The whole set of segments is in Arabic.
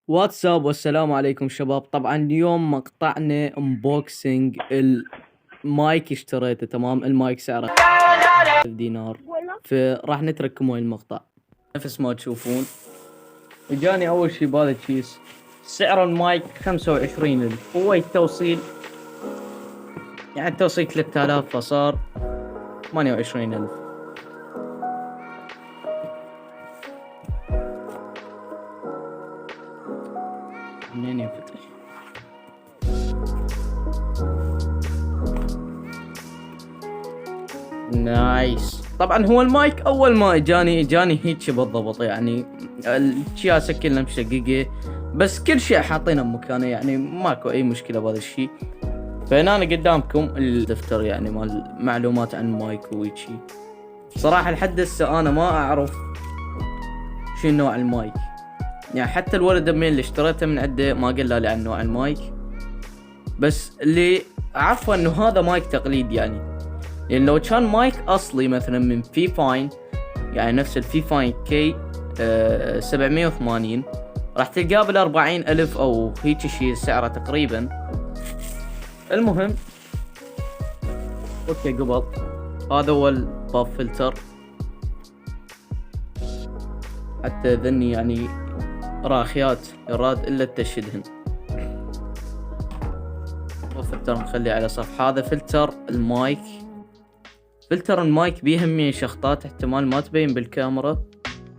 واتساب والسلام عليكم شباب. طبعا اليوم مقطعنا انبوكسنج المايك اشتريته. تمام، المايك سعره دينار، فراح نترككم هاي المقطع. نفس ما تشوفون اجاني اول شي بهذا الكيس. سعر المايك 25,000، هو التوصيل يعني التوصيل 3000، فصار 28,000. منين ينفتح؟ نايس. طبعا هو المايك اول ما اجاني هيك بالضبط، يعني الشياسه كلها مشققه، بس كل شيء حاطينه بمكانه، يعني ماكو اي مشكله بهذا الشيء. فهنا أنا قدامكم الدفتر يعني مال معلومات عن المايك ويجي. صراحه لحد هسه انا ما اعرف شو نوع المايك، يعني حتى الولد امين اللي اشتريته من عنده ما قال لي عن نوع المايك، بس اللي عارفه انه هذا مايك تقليد. يعني لو كان مايك اصلي مثلا من في فاين، يعني نفس الفي فاين كي 780، راح تلقاه بال40,000 او هيك شيء سعره تقريبا. المهم اوكي، قبل هذا هو الباب فلتر، حتى ذني يعني راخيات يراد الا تشدهن. فلتر نخليه على صف. هذا فلتر المايك. فلتر المايك بيهمني شخطات احتمال ما تبين بالكاميرا،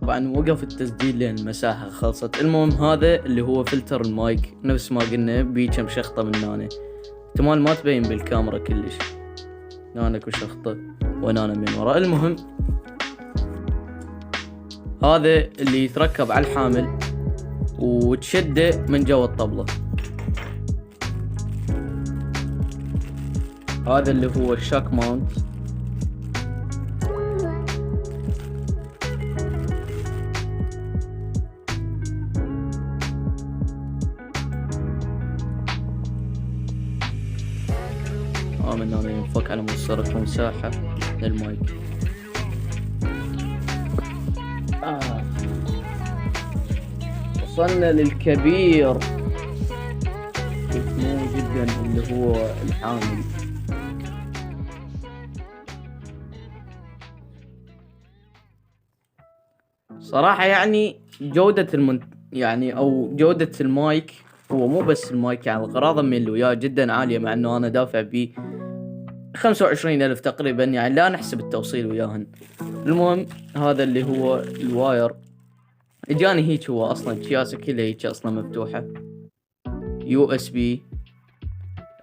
طبعا وقف التسجيل لين المساحة خلصت. المهم هذا اللي هو فلتر المايك، نفس ما قلنا بيه كم شخطة من هنا، احتمال ما تبين بالكاميرا كلش. هنا اكو شخطة وانا من وراء. المهم هذا اللي يتركب على الحامل وتشده من جوا الطبلة. هذا اللي هو الشاك ماونت. من هنا ينفك على مسطرة مساحة للمايك. وصلنا للكبير مهم جدا اللي هو الحامل. صراحة يعني جودة يعني او جودة المايك، هو مو بس المايك، يعني الغراضة من اللي وياه جدا عالية، مع انه انا دافع بيه 25,000 تقريبا، يعني لا نحسب التوصيل وياهن. المهم هذا اللي هو الواير اجاني هيك، هو اصلا كياسه كلها هيك اصلا مفتوحة. يو اس بي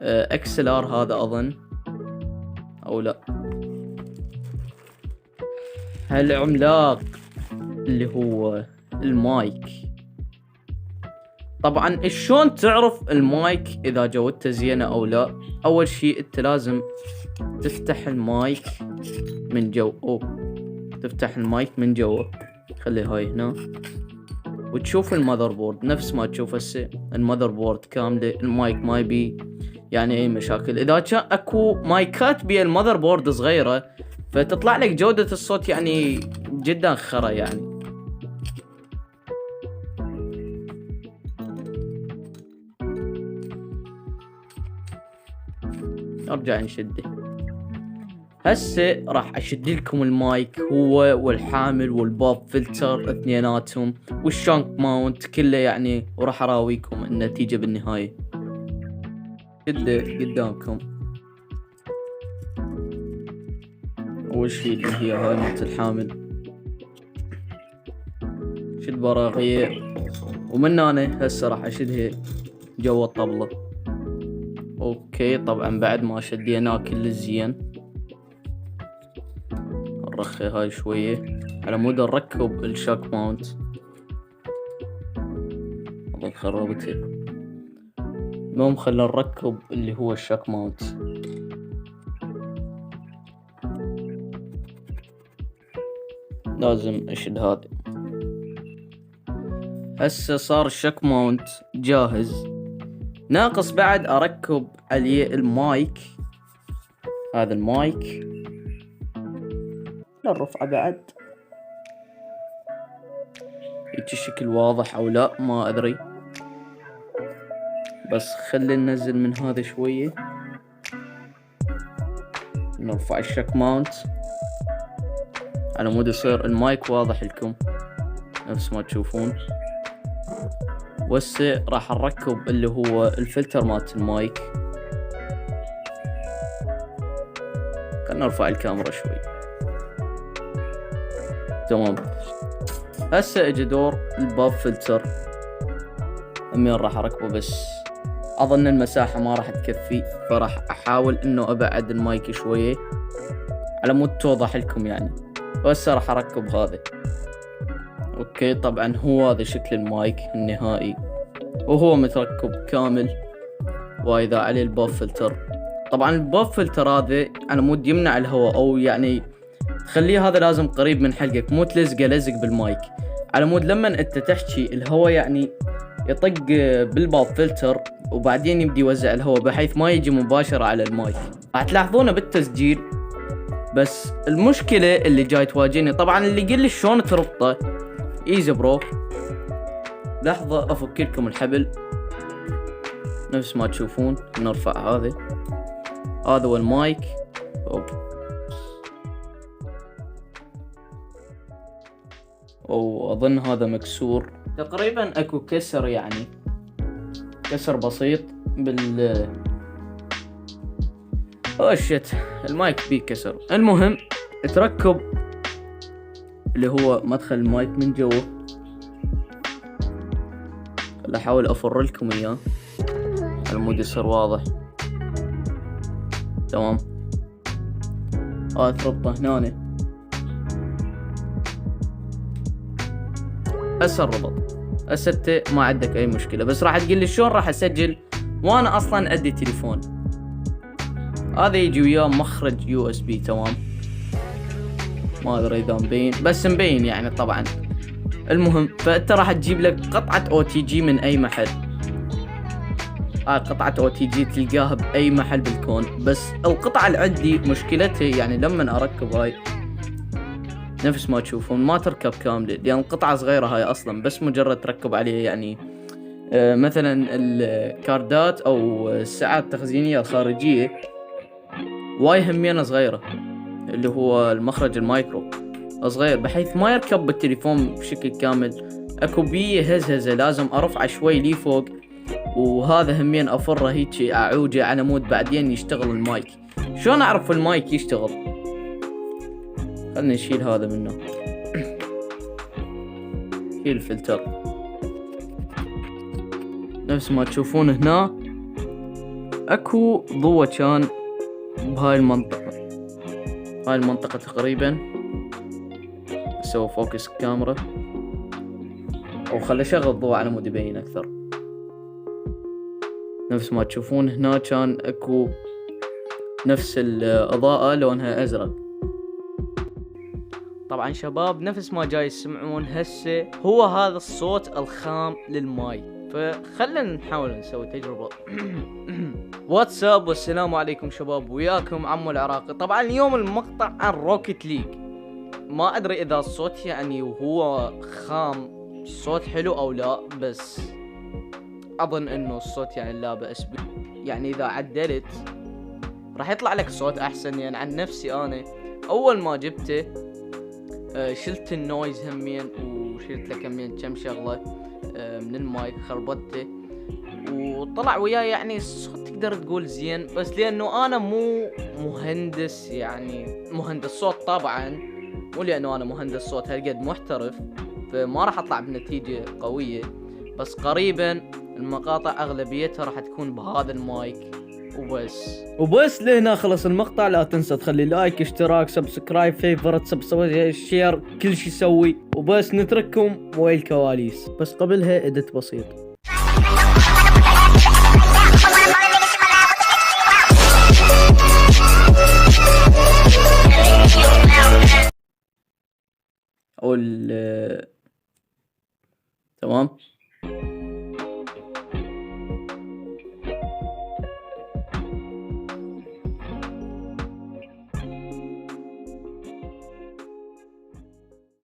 اكس ال ار هذا اظن او لا. هالعملاق اللي هو المايك. طبعا شلون تعرف المايك اذا جودته زينة او لا؟ اول شيء انت لازم تفتح المايك من جو. تفتح المايك من جوا، خلي هاي هنا، وتشوف المذر بورد نفس ما تشوف هسه المذر بورد كاملة. المايك ما يبي يعني اي مشاكل. اذا كان اكو مايكات بيا المذر بورد صغيرة فتطلع لك جودة الصوت يعني جدا خرا يعني. ارجع نشده. هسه راح اشد لكم المايك هو والحامل والبوب فلتر اثنيناتهم والشانك ماونت كله يعني، وراح اراويكم النتيجة بالنهاية. شده قدامكم. اول شي اللي هي هاي مالت الحامل، شد براغية، ومن هنا هسه راح اشدها جوا الطبلة. اوكي، طبعا بعد ما شديناه كل الزين نرخي هاي شوية على مود نركب الشاك ماونت. والله خربتها. المهم خلنا نركب اللي هو الشاك ماونت. لازم اشد هذا. هسه صار الشاك ماونت جاهز، ناقص بعد اركب عليه المايك. هذا المايك للرفعة بعد هيك الشكل واضح او لا ما ادري. بس خلي ننزل من هذا شوية، نرفع الشك ماونت على مود يصير المايك واضح لكم نفس ما تشوفون. وهسه راح نركب اللي هو الفلتر مالت المايك. خلنا نرفع الكاميرا شوي. تمام. هسه اجى دور الباب فلتر، همين راح اركبه، بس اظن المساحة ما راح تكفي، فراح احاول انه ابعد المايك شوية على مود توضح لكم يعني. وهسه راح اركب هذا. اوكي، طبعا هو هذا شكل المايك النهائي وهو متركب كامل. واذا عليه الباب فلتر، طبعا الباب فلتر هذا على مود يمنع الهواء، او يعني تخليه هذا لازم قريب من حلقك، مو تلزقه لزق بالمايك، على مود لما انت تحكي الهواء يعني يطق بالباب فلتر وبعدين يبدي يوزع الهواء بحيث ما يجي مباشرة على المايك. راح تلاحظونه بالتسجيل. بس المشكلة اللي جاي تواجهني، طبعا اللي يقول لي شلون تربطه، ايزي برو. لحظة افك لكم الحبل نفس ما تشوفون. نرفع هذا هو المايك. واظن هذا مكسور تقريبا، اكو كسر يعني كسر بسيط بال شت المايك بيه كسر. المهم تركب اللي هو مدخل المايك من جوا. احاول افر لكم اياه على مود يصير واضح. تمام. تربطه هنا. هسه الربط، هسه ما عندك اي مشكله. بس راح تقول لي شلون راح اسجل وانا اصلا ادي تليفون؟ هذا يجي وياه مخرج يو اس بي. تمام. ما ادري اذا مبين، بس مبين يعني طبعا. المهم فانت راح تجيب لك قطعه او تي جي من اي محل. قطعه او تي جي تلقاها باي محل بالكون. بس القطعه اللي عندي مشكلتها يعني لما اركب هاي نفس ما تشوفون ما تركب كاملة، لأن قطعة صغيرة هاي أصلا، بس مجرد تركب عليه يعني مثلا الكاردات أو الساعات التخزينية الخارجية واي همينة صغيرة، اللي هو المخرج المايكرو صغير بحيث ما يركب بالتليفون بشكل كامل. أكو بيه هزهزة لازم أرفعه شوي لي فوق، وهذا همين أفره هيك أعوجه على مود بعدين يشتغل المايك. شلون أعرف المايك يشتغل؟ خلنا نشيل هذا منه. شيل الفلتر نفس ما تشوفون هنا. اكو ضوء كان بهاي المنطقة، هاي المنطقة تقريبا. اسوي فوكس الكاميرا او خلي اشغل الضوء على مود يبين اكثر. نفس ما تشوفون هنا كان اكو نفس الاضاءة لونها ازرق. طبعا شباب نفس ما جاي تسمعون هسه هو هذا الصوت الخام للمايك. فخلنا نحاول نسوي تجربة. واتساب والسلام عليكم شباب، وياكم عمو العراقي. طبعا اليوم المقطع عن روكيت ليج. ما ادري اذا الصوت يعني وهو خام صوت حلو او لا، بس اظن انه الصوت يعني لا بأس به. يعني اذا عدلت راح يطلع لك صوت احسن. يعني عن نفسي انا اول ما جبته شلت النويز همين، وشلت لك همين كم شغله من المايك، خربطته وطلع وياي يعني الصوت تقدر تقول زين. بس لانه انا مو مهندس، يعني مهندس صوت طبعا، مو لانه انا مهندس صوت هالقد محترف، فما راح اطلع بنتيجه قويه. بس قريبا المقاطع اغلبيتها راح تكون بهذا المايك وبس. لهنا خلص المقطع. لا تنسى تخلي لايك، اشتراك، سبسكرايب، فيفورت، شير، كل شي سوي. وبس نترككم ويا الكواليس. بس قبلها ادت بسيط. تمام.